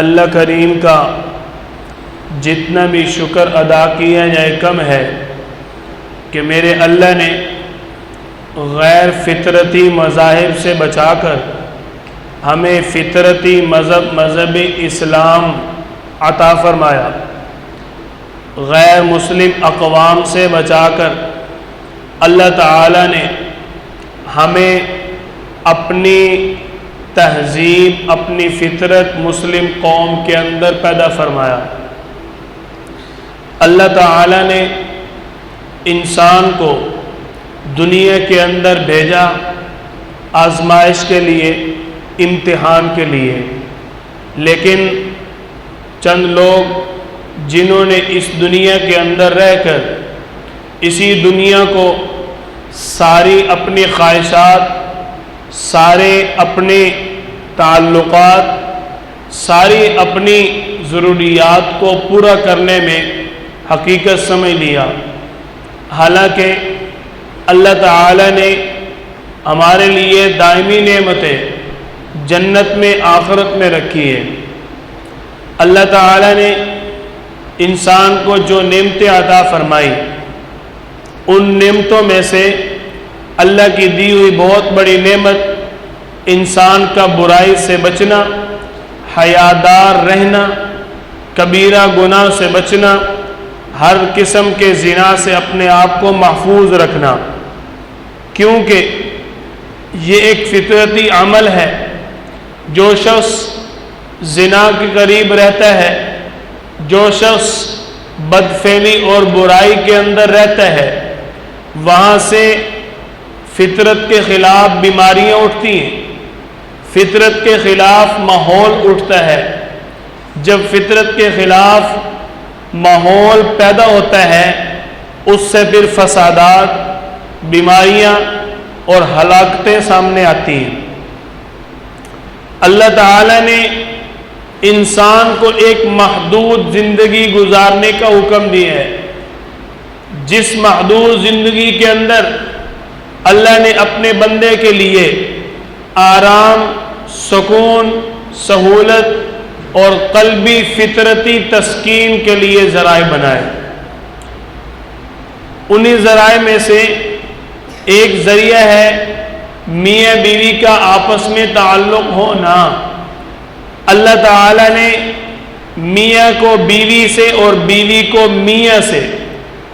اللہ کریم کا جتنا بھی شکر ادا کیا جائے کم ہے کہ میرے اللہ نے غیر فطرتی مذاہب سے بچا کر ہمیں فطرتی مذہب اسلام عطا فرمایا، غیر مسلم اقوام سے بچا کر اللہ تعالی نے ہمیں اپنی تہذیب، اپنی فطرت مسلم قوم کے اندر پیدا فرمایا۔ اللہ تعالی نے انسان کو دنیا کے اندر بھیجا آزمائش کے لیے، امتحان کے لیے، لیکن چند لوگ جنہوں نے اس دنیا کے اندر رہ کر اسی دنیا کو ساری اپنی خواہشات، سارے اپنے تعلقات، ساری اپنی ضروریات کو پورا کرنے میں حقیقت سمجھ لیا، حالانکہ اللہ تعالی نے ہمارے لیے دائمی نعمتیں جنت میں، آخرت میں رکھی ہے۔ اللہ تعالی نے انسان کو جو نعمتیں عطا فرمائی، ان نعمتوں میں سے اللہ کی دی ہوئی بہت بڑی نعمت انسان کا برائی سے بچنا، حیادار رہنا، کبیرہ گناہ سے بچنا، ہر قسم کے زنا سے اپنے آپ کو محفوظ رکھنا، کیونکہ یہ ایک فطرتی عمل ہے۔ جو شخص زنا کے قریب رہتا ہے، جو شخص بدفعلی اور برائی کے اندر رہتا ہے، وہاں سے فطرت کے خلاف بیماریاں اٹھتی ہیں، فطرت کے خلاف ماحول اٹھتا ہے۔ جب فطرت کے خلاف ماحول پیدا ہوتا ہے، اس سے پھر فسادات، بیماریاں اور ہلاکتیں سامنے آتی ہیں۔ اللہ تعالی نے انسان کو ایک محدود زندگی گزارنے کا حکم دیا ہے، جس محدود زندگی کے اندر اللہ نے اپنے بندے کے لیے آرام، سکون، سہولت اور قلبی فطرتی تسکین کے لیے ذرائع بنائے۔ انہی ذرائع میں سے ایک ذریعہ ہے میاں بیوی کا آپس میں تعلق ہونا۔ اللہ تعالی نے میاں کو بیوی سے اور بیوی کو میاں سے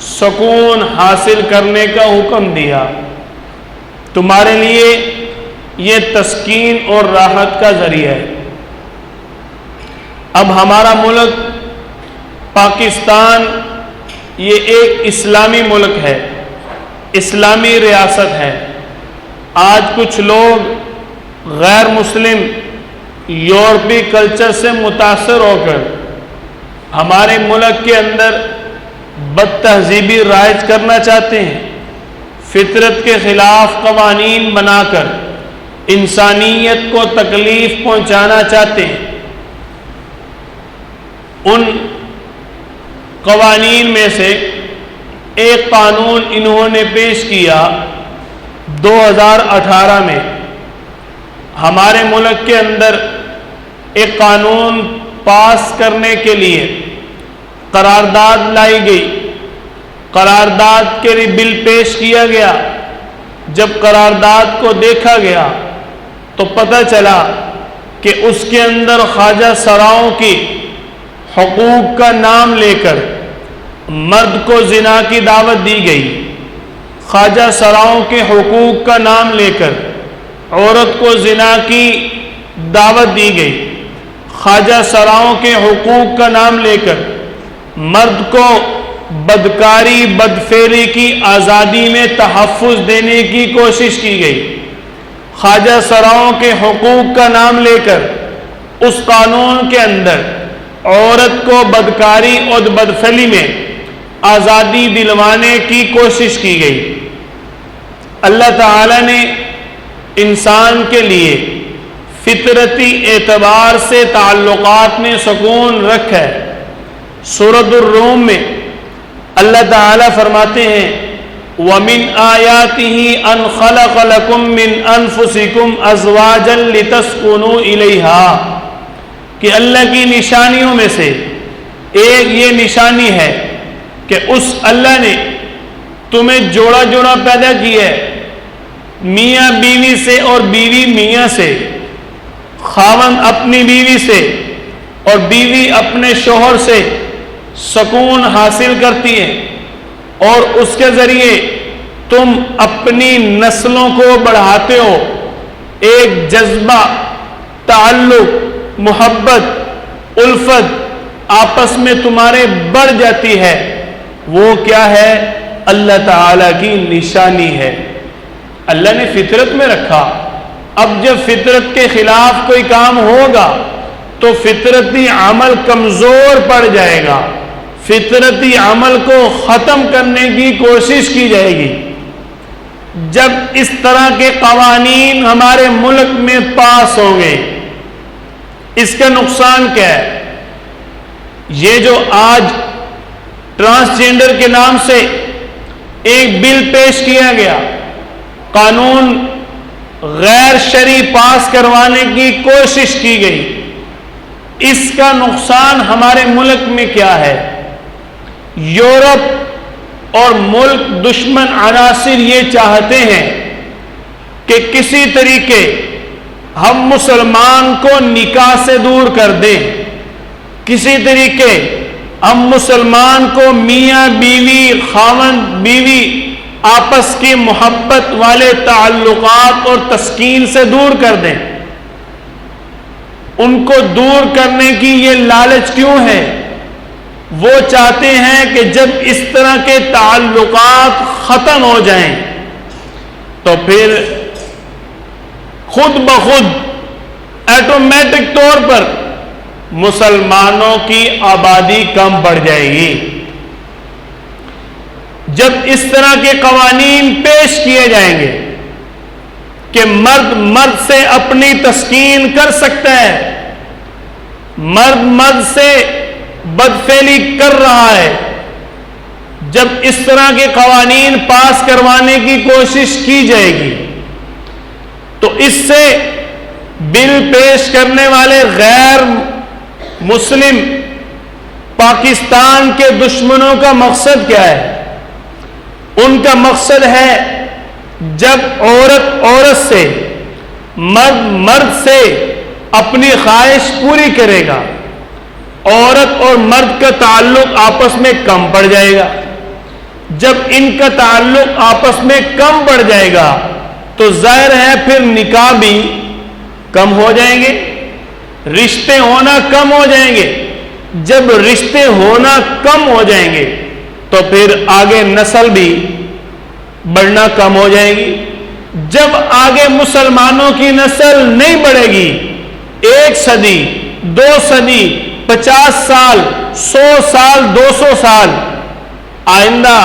سکون حاصل کرنے کا حکم دیا۔ تمہارے لیے یہ تسکین اور راحت کا ذریعہ ہے۔ اب ہمارا ملک پاکستان یہ ایک اسلامی ملک ہے، اسلامی ریاست ہے۔ آج کچھ لوگ غیر مسلم یورپی کلچر سے متاثر ہو کر ہمارے ملک کے اندر بد تہذیبی رائج کرنا چاہتے ہیں، فطرت کے خلاف قوانین بنا کر انسانیت کو تکلیف پہنچانا چاہتے ہیں۔ ان قوانین میں سے ایک قانون انہوں نے پیش کیا 2018 میں۔ ہمارے ملک کے اندر ایک قانون پاس کرنے کے لیے قرارداد لائی گئی، قرارداد کے لیے بل پیش کیا گیا۔ جب قرارداد کو دیکھا گیا تو پتہ چلا کہ اس کے اندر خواجہ سراؤں کی حقوق کا نام لے کر مرد کو زنا کی دعوت دی گئی، خواجہ سراؤں کے حقوق کا نام لے کر عورت کو زنا کی دعوت دی گئی، خواجہ سراؤں کے حقوق کا نام لے کر مرد کو بدکاری، بدفعلی کی آزادی میں تحفظ دینے کی کوشش کی گئی۔ خواجہ سراؤں کے حقوق کا نام لے کر اس قانون کے اندر عورت کو بدکاری اور بدفعلی میں آزادی دلوانے کی کوشش کی گئی۔ اللہ تعالی نے انسان کے لیے فطرتی اعتبار سے تعلقات میں سکون رکھا ہے۔ سورۃ الروم میں اللہ تعالی فرماتے ہیں وَمِنْ آيَاتِهِ أَنْ خَلَقَ لَكُم مِّنْ أَنفُسِكُمْ أَزْوَاجًا لِتَسْكُنُوا إِلَيْهَا، کہ اللہ کی نشانیوں میں سے ایک یہ نشانی ہے کہ اس اللہ نے تمہیں جوڑا جوڑا پیدا کیا ہے، میاں بیوی سے اور بیوی میاں سے، خاوند اپنی بیوی سے اور بیوی اپنے شوہر سے سکون حاصل کرتی ہے، اور اس کے ذریعے تم اپنی نسلوں کو بڑھاتے ہو، ایک جذبہ، تعلق، محبت، الفت آپس میں تمہارے بڑھ جاتی ہے۔ وہ کیا ہے؟ اللہ تعالی کی نشانی ہے، اللہ نے فطرت میں رکھا۔ اب جب فطرت کے خلاف کوئی کام ہوگا تو فطرتی عمل کمزور پڑ جائے گا، فطرتی عمل کو ختم کرنے کی کوشش کی جائے گی۔ جب اس طرح کے قوانین ہمارے ملک میں پاس ہوں گے، اس کا نقصان کیا ہے؟ یہ جو آج ٹرانسجینڈر کے نام سے ایک بل پیش کیا گیا، قانون غیر شرعی پاس کروانے کی کوشش کی گئی، اس کا نقصان ہمارے ملک میں کیا ہے؟ یورپ اور ملک دشمن عناصر یہ چاہتے ہیں کہ کسی طریقے ہم مسلمان کو نکاح سے دور کر دیں، کسی طریقے ہم مسلمان کو میاں بیوی، خاوند بیوی آپس کی محبت والے تعلقات اور تسکین سے دور کر دیں۔ ان کو دور کرنے کی یہ لالچ کیوں ہے؟ وہ چاہتے ہیں کہ جب اس طرح کے تعلقات ختم ہو جائیں تو پھر خود بخود آٹومیٹک طور پر مسلمانوں کی آبادی کم بڑھ جائے گی۔ جب اس طرح کے قوانین پیش کیے جائیں گے کہ مرد مرد سے اپنی تسکین کر سکتا ہے، مرد مرد سے بدفعلی کر رہا ہے، جب اس طرح کے قوانین پاس کروانے کی کوشش کی جائے گی تو اس سے بل پیش کرنے والے غیر مسلم پاکستان کے دشمنوں کا مقصد کیا ہے؟ ان کا مقصد ہے جب عورت عورت سے، مرد مرد سے اپنی خواہش پوری کرے گا، عورت اور مرد کا تعلق آپس میں کم پڑ جائے گا۔ جب ان کا تعلق آپس میں کم پڑ جائے گا تو ظاہر ہے پھر نکاح بھی کم ہو جائیں گے، رشتے ہونا کم ہو جائیں گے۔ جب رشتے ہونا کم ہو جائیں گے تو پھر آگے نسل بھی بڑھنا کم ہو جائے گی۔ جب آگے مسلمانوں کی نسل نہیں بڑھے گی، 1 صدی، 2 صدی، 50 سال، 100 سال، 200 سال، آئندہ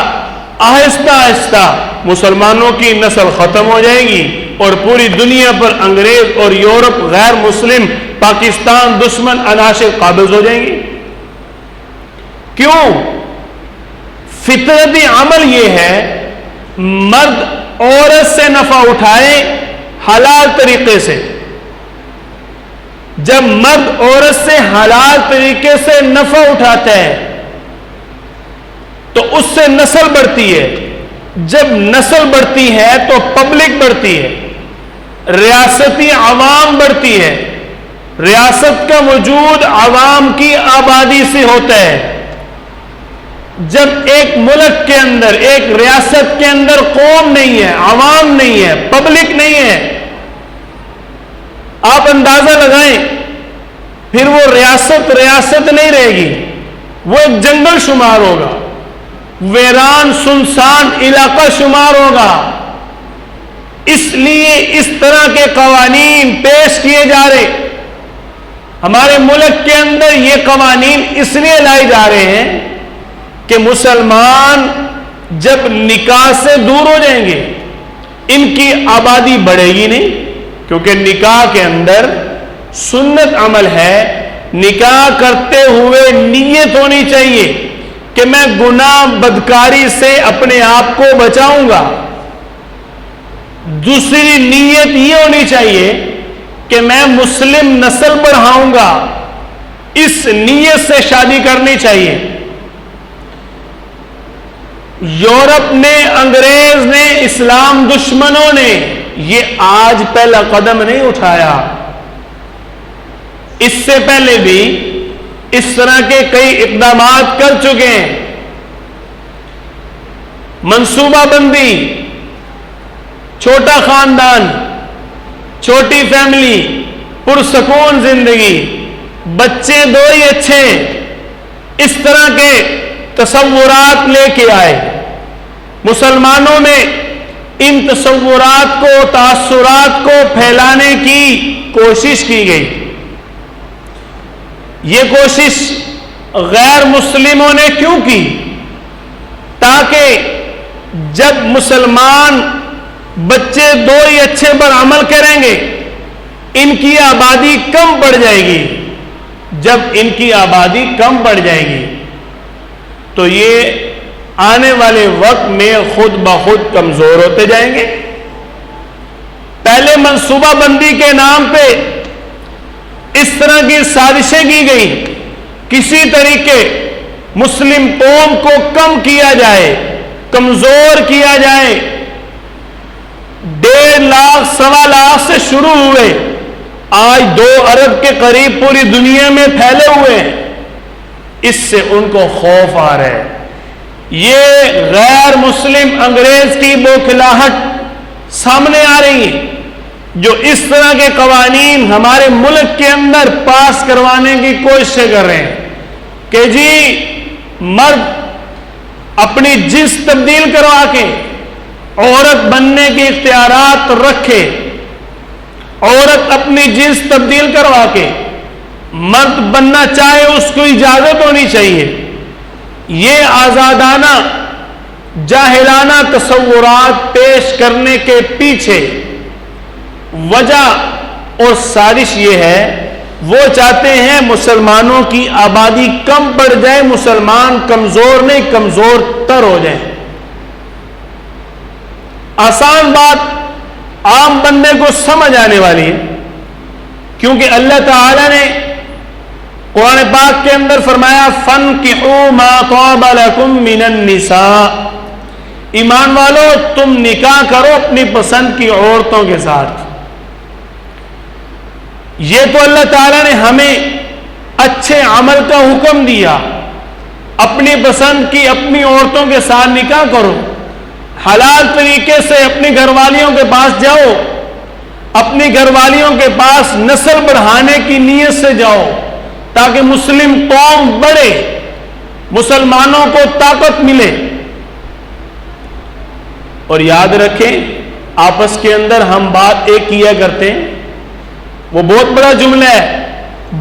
آہستہ آہستہ مسلمانوں کی نسل ختم ہو جائے گی اور پوری دنیا پر انگریز اور یورپ غیر مسلم پاکستان دشمن عناصر قابض ہو جائیں گے۔ کیوں؟ فطرتی عمل یہ ہے مرد عورت سے نفع اٹھائے حلال طریقے سے۔ جب مرد عورت سے حلال طریقے سے نفع اٹھاتا ہے تو اس سے نسل بڑھتی ہے، جب نسل بڑھتی ہے تو پبلک بڑھتی ہے، ریاستی عوام بڑھتی ہے، ریاست کا وجود عوام کی آبادی سے ہوتا ہے۔ جب ایک ملک کے اندر، ایک ریاست کے اندر قوم نہیں ہے، عوام نہیں ہے، پبلک نہیں ہے، آپ اندازہ لگائیں پھر وہ ریاست ریاست نہیں رہے گی، وہ ایک جنگل شمار ہوگا، ویران سنسان علاقہ شمار ہوگا۔ اس لیے اس طرح کے قوانین پیش کیے جا رہے، ہمارے ملک کے اندر یہ قوانین اس لیے لائے جا رہے ہیں کہ مسلمان جب نکاح سے دور ہو جائیں گے ان کی آبادی بڑھے گی نہیں، کیونکہ نکاح کے اندر سنت عمل ہے۔ نکاح کرتے ہوئے نیت ہونی چاہیے کہ میں گناہ بدکاری سے اپنے آپ کو بچاؤں گا۔ دوسری نیت یہ ہونی چاہیے کہ میں مسلم نسل بڑھاؤں گا، اس نیت سے شادی کرنی چاہیے۔ یورپ نے، انگریز نے، اسلام دشمنوں نے یہ آج پہلا قدم نہیں اٹھایا، اس سے پہلے بھی اس طرح کے کئی اقدامات کر چکے ہیں۔ منصوبہ بندی، چھوٹا خاندان، چھوٹی فیملی، پرسکون زندگی، بچے دو ہی اچھے، اس طرح کے تصورات لے کے آئے۔ مسلمانوں میں ان تصورات کو، تاثرات کو پھیلانے کی کوشش کی گئی۔ یہ کوشش غیر مسلموں نے کیوں کی؟ تاکہ جب مسلمان بچے دو ہی اچھے پر عمل کریں گے، ان کی آبادی کم پڑ جائے گی۔ جب ان کی آبادی کم پڑ جائے گی تو یہ آنے والے وقت میں خود بخود کمزور ہوتے جائیں گے۔ پہلے منصوبہ بندی کے نام پہ اس طرح کی سازشیں کی گئی، کسی طریقے مسلم قوم کو کم کیا جائے، کمزور کیا جائے۔ 1.5 لاکھ، 1.25 لاکھ سے شروع ہوئے، آج 2 ارب کے قریب پوری دنیا میں پھیلے ہوئے ہیں۔ اس سے ان کو خوف آ رہا ہے۔ یہ غیر مسلم انگریز کی بوکھلاہٹ سامنے آ رہی ہے، جو اس طرح کے قوانین ہمارے ملک کے اندر پاس کروانے کی کوششیں کر رہے ہیں کہ جی مرد اپنی جنس تبدیل کروا کے عورت بننے کے اختیارات رکھے، عورت اپنی جنس تبدیل کروا کے مرد بننا چاہے اس کو اجازت ہونی چاہیے۔ یہ آزادانہ، جاہلانہ تصورات پیش کرنے کے پیچھے وجہ اور سازش یہ ہے، وہ چاہتے ہیں مسلمانوں کی آبادی کم پڑ جائے، مسلمان کمزور نہیں کمزور تر ہو جائیں۔ آسان بات، عام بندے کو سمجھ آنے والی ہے، کیونکہ اللہ تعالی نے قرآن پاک کے اندر فرمایا فَانْكِحُوا مَا طَابَ لَكُم مِّنَ النِّسَاءِ، ایمان والو تم نکاح کرو اپنی پسند کی عورتوں کے ساتھ۔ یہ تو اللہ تعالیٰ نے ہمیں اچھے عمل کا حکم دیا، اپنی پسند کی اپنی عورتوں کے ساتھ نکاح کرو، حلال طریقے سے اپنی گھر والیوں کے پاس جاؤ، اپنی گھر والیوں کے پاس نسل بڑھانے کی نیت سے جاؤ تاکہ مسلم قوم بڑھے، مسلمانوں کو طاقت ملے۔ اور یاد رکھیں آپس کے اندر ہم بات ایک کیا کرتے ہیں، وہ بہت بڑا جملہ ہے،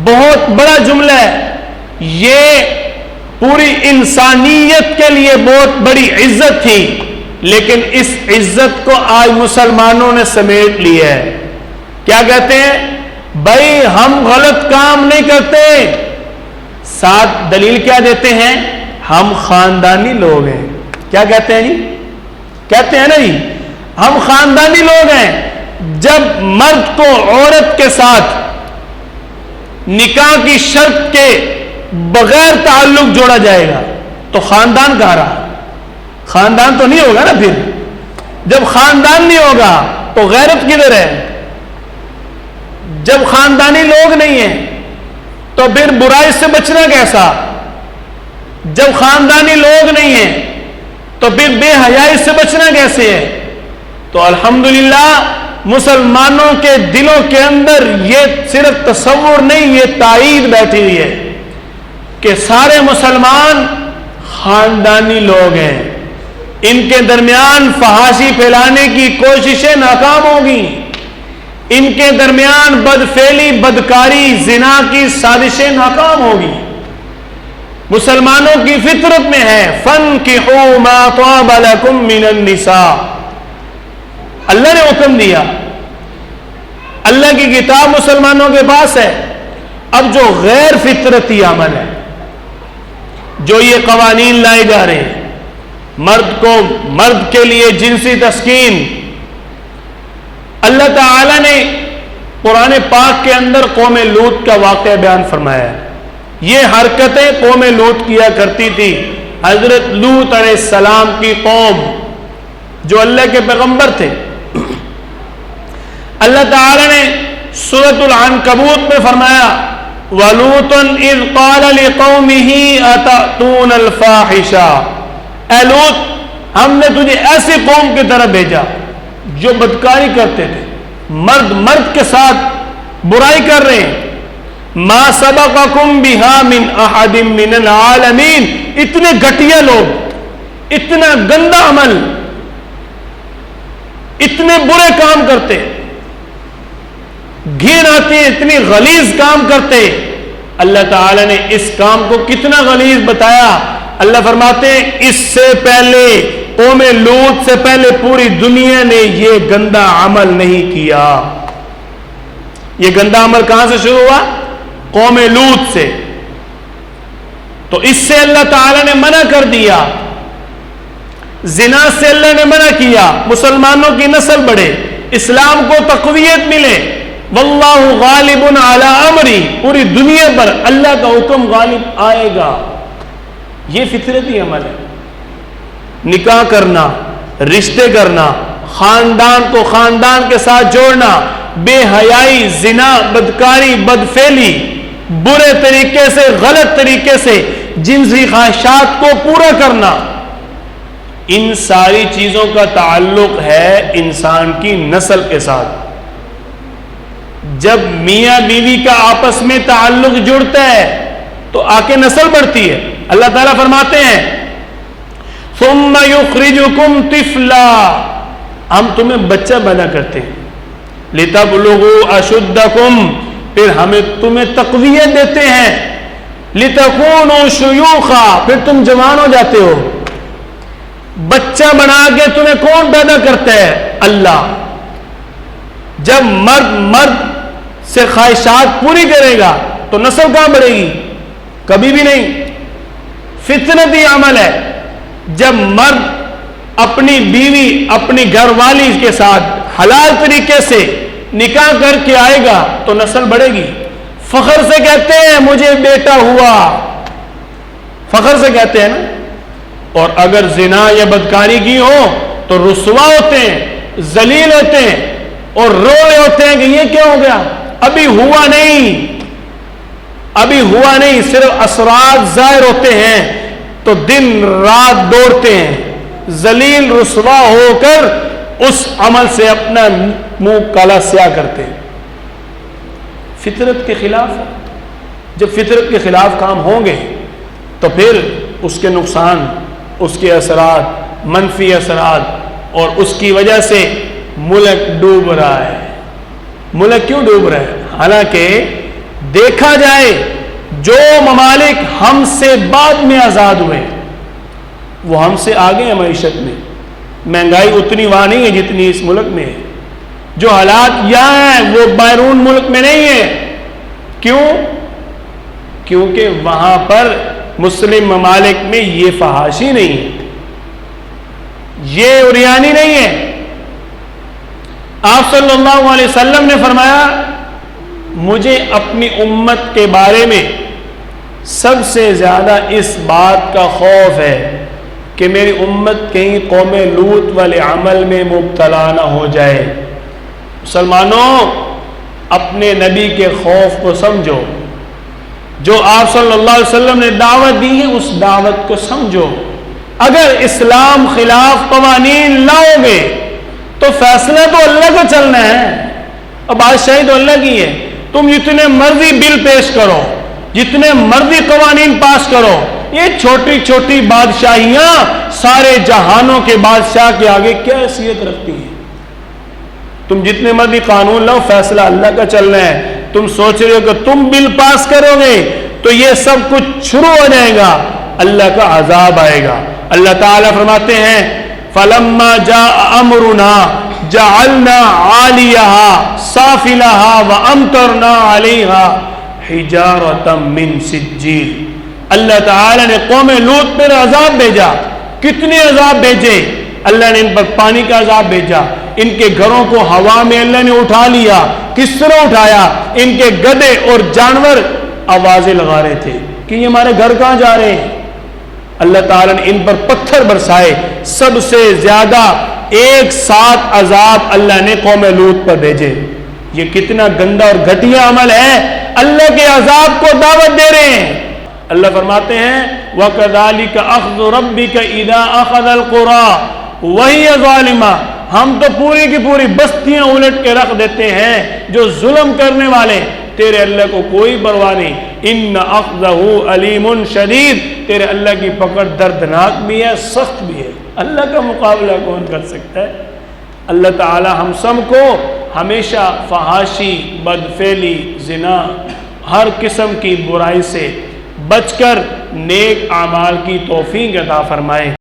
بہت بڑا جملہ ہے، یہ پوری انسانیت کے لیے بہت بڑی عزت تھی، لیکن اس عزت کو آج مسلمانوں نے سمیٹ لیا ہے۔ کیا کہتے ہیں؟ بھائی ہم غلط کام نہیں کرتے، ساتھ دلیل کیا دیتے ہیں؟ ہم خاندانی لوگ ہیں۔ کیا کہتے ہیں جی؟ کہتے ہیں نا جی ہم خاندانی لوگ ہیں۔ جب مرد کو عورت کے ساتھ نکاح کی شرط کے بغیر تعلق جوڑا جائے گا تو خاندان کہاں رہا؟ خاندان تو نہیں ہوگا نا۔ پھر جب خاندان نہیں ہوگا تو غیرت کدھر ہے؟ جب خاندانی لوگ نہیں ہیں تو پھر برائی سے بچنا کیسا؟ جب خاندانی لوگ نہیں ہیں تو پھر بے حیائی سے بچنا کیسے ہے؟ تو الحمدللہ مسلمانوں کے دلوں کے اندر یہ صرف تصور نہیں، یہ تائید بیٹھی ہوئی ہے کہ سارے مسلمان خاندانی لوگ ہیں، ان کے درمیان فحاشی پھیلانے کی کوششیں ناکام ہوگی، ان کے درمیان بدفعلی، بدکاری، زنا کی سازشیں ناکام ہوگی۔ مسلمانوں کی فطرت میں ہے فَانْكِحُوا مَا طَابَ لَكُم مِّنَ النِّسَاءِ، اللہ نے حکم دیا، اللہ کی کتاب مسلمانوں کے پاس ہے۔ اب جو غیر فطرتی عمل ہے، جو یہ قوانین لائے جا رہے ہیں، مرد کے لیے جنسی تسکین، اللہ تعالی نے قرآن پاک کے اندر قوم لوط کا واقعہ بیان فرمایا ہے۔ یہ حرکتیں قوم لوط کیا کرتی تھی. حضرت لوط علیہ السلام کی قوم جو اللہ کے پیغمبر تھے. اللہ تعالی نے سورۃ العنکبوت میں فرمایا وَلُوطًا إِذْ قَالَ لِقَوْمِهِ أَتَأْتُونَ الْفَاحِشَةَ، اے لوط ہم نے تجھے ایسی قوم کی طرف بھیجا جو بدکاری کرتے تھے، مرد مرد کے ساتھ برائی کر رہے ہیں. مَا سَبَقَكُمْ بِهَا مِنْ أَحَدٍ مِّنَ الْعَالَمِينَ، اتنے گھٹیا لوگ، اتنا گندا عمل، اتنے برے کام کرتے، گھین آتی ہے، اتنی غلیظ کام کرتے. اللہ تعالی نے اس کام کو کتنا غلیظ بتایا. اللہ فرماتے ہیں اس سے پہلے قوم لوط سے پہلے پوری دنیا نے یہ گندا عمل نہیں کیا. یہ گندا عمل کہاں سے شروع ہوا؟ قوم لوط سے. تو اس سے اللہ تعالی نے منع کر دیا. زنا سے اللہ نے منع کیا، مسلمانوں کی نسل بڑھے، اسلام کو تقویت ملے. واللہ غالب علی امری، پوری دنیا پر اللہ کا حکم غالب آئے گا. یہ فطرتی عمل ہے. نکاح کرنا، رشتے کرنا، خاندان کو خاندان کے ساتھ جوڑنا، بے حیائی، زنا، بدکاری، بدفعلی، برے طریقے سے، غلط طریقے سے جنسی خواہشات کو پورا کرنا، ان ساری چیزوں کا تعلق ہے انسان کی نسل کے ساتھ. جب میاں بیوی کا آپس میں تعلق جڑتا ہے تو آگے نسل بڑھتی ہے. اللہ تعالیٰ فرماتے ہیں ثم یخرجکم طفلا، ہم تمہیں بچہ پیدا کرتے ہیں. لتبلغوا اشدکم، پھر ہمیں تمہیں تقویت دیتے ہیں. لتکونوا شیوخا، پھر تم جوان ہو جاتے ہو. بچہ بنا کے تمہیں کون پیدا کرتا ہے؟ اللہ. جب مرد سے خواہشات پوری کرے گا تو نسل کہاں بڑھے گی؟ کبھی بھی نہیں. فطرتی عمل ہے. جب مرد اپنی بیوی، اپنی گھر والی کے ساتھ حلال طریقے سے نکاح کر کے آئے گا تو نسل بڑھے گی. فخر سے کہتے ہیں مجھے بیٹا ہوا، فخر سے کہتے ہیں نا. اور اگر زنا یا بدکاری کی ہو تو رسوا ہوتے ہیں، ذلیل ہوتے ہیں اور رو رہے ہوتے ہیں کہ یہ کیا ہو گیا، ابھی ہوا نہیں، ابھی ہوا نہیں. صرف اثرات ظاہر ہوتے ہیں تو دن رات دوڑتے ہیں، ذلیل رسوا ہو کر اس عمل سے اپنا منہ کالا سیاہ کرتے ہیں. فطرت کے خلاف. جب فطرت کے خلاف کام ہوں گے تو پھر اس کے نقصان، اس کے اثرات، منفی اثرات، اور اس کی وجہ سے ملک ڈوب رہا ہے. ملک کیوں ڈوب رہا ہے؟ حالانکہ دیکھا جائے جو ممالک ہم سے بعد میں آزاد ہوئے وہ ہم سے آگے ہیں معیشت میں. مہنگائی اتنی وہاں نہیں ہے جتنی اس ملک میں ہے. جو حالات یہاں ہیں وہ بیرون ملک میں نہیں ہے. کیوں؟ کیونکہ وہاں پر مسلم ممالک میں یہ فحاشی نہیں ہے، یہ عریانی نہیں ہے. آپ صلی اللہ علیہ وسلم نے فرمایا مجھے اپنی امت کے بارے میں سب سے زیادہ اس بات کا خوف ہے کہ میری امت کہیں قوم لوط والے عمل میں مبتلا نہ ہو جائے. مسلمانوں، اپنے نبی کے خوف کو سمجھو. جو آپ صلی اللہ علیہ وسلم نے دعوت دی ہے اس دعوت کو سمجھو. اگر اسلام خلاف قوانین لاؤ گے تو فیصلہ تو اللہ کا چلنا ہے اور بادشاہی تو اللہ کی ہے. تم جتنے مرضی بل پیش کرو، جتنے مرضی قوانین پاس کرو، یہ چھوٹی چھوٹی بادشاہیاں سارے جہانوں کے بادشاہ کے آگے کیا حیثیت رکھتی ہیں؟ تم جتنے مرضی قانون لاؤ، فیصلہ اللہ کا چلنا ہے. تم سوچ رہے ہو کہ تم بل پاس کرو گے تو یہ سب کچھ شروع ہو جائے گا، اللہ کا عذاب آئے گا. اللہ تعالیٰ فرماتے ہیں فَلَمَّا جَاءَ أَمْرُنَا جَعَلْنَا عَالِيَهَا سَافِلَهَا وَأَمْطَرْنَا عَلَيْهَا حِجَارَةً مِّن سِجِّيلٍ. اللہ تعالیٰ نے قوم لوط پر عذاب بھیجا. کتنے عذاب بھیجے؟ اللہ نے ان پر پانی کا عذاب بھیجا. ان کے گھروں کو ہوا میں اللہ نے اٹھا لیا. کس طرح اٹھایا؟ ان کے گدھے اور جانور آوازیں لگا رہے تھے کہ یہ ہمارے گھر کہاں جا رہے ہیں۔ اللہ تعالیٰ نے ان پر پتھر برسائے، سب سے زیادہ ایک ساتھ عذاب اللہ نے قوم لوط پر بھیجے۔ یہ کتنا گندا اور گھٹیا عمل ہے، اللہ کے عذاب کو دعوت دے رہے ہیں۔ اللہ فرماتے ہیں وَكَذَلِكَ أَخْذُ رَبِّكَ إِذَا أَخَذَ الْقُرَىٰ وَهِيَ ظَالِمَةٌ، ہم تو پوری کی پوری بستیاں الٹ کے رکھ دیتے ہیں جو ظلم کرنے والے، تیرے اللہ کو کوئی پرواہ نہیں۔ إِنَّ أَخْذَهُ عَلِيمٌ شَدِيدٌ، تیرے اللہ کی پکڑ دردناک بھی ہے، سخت بھی ہے۔ اللہ کا مقابلہ کون کر سکتا ہے؟ اللہ تعالی ہم سب کو ہمیشہ فحاشی، بدفعلی، زنا، ہر قسم کی برائی سے بچ کر نیک اعمال کی توفیق عطا فرمائے۔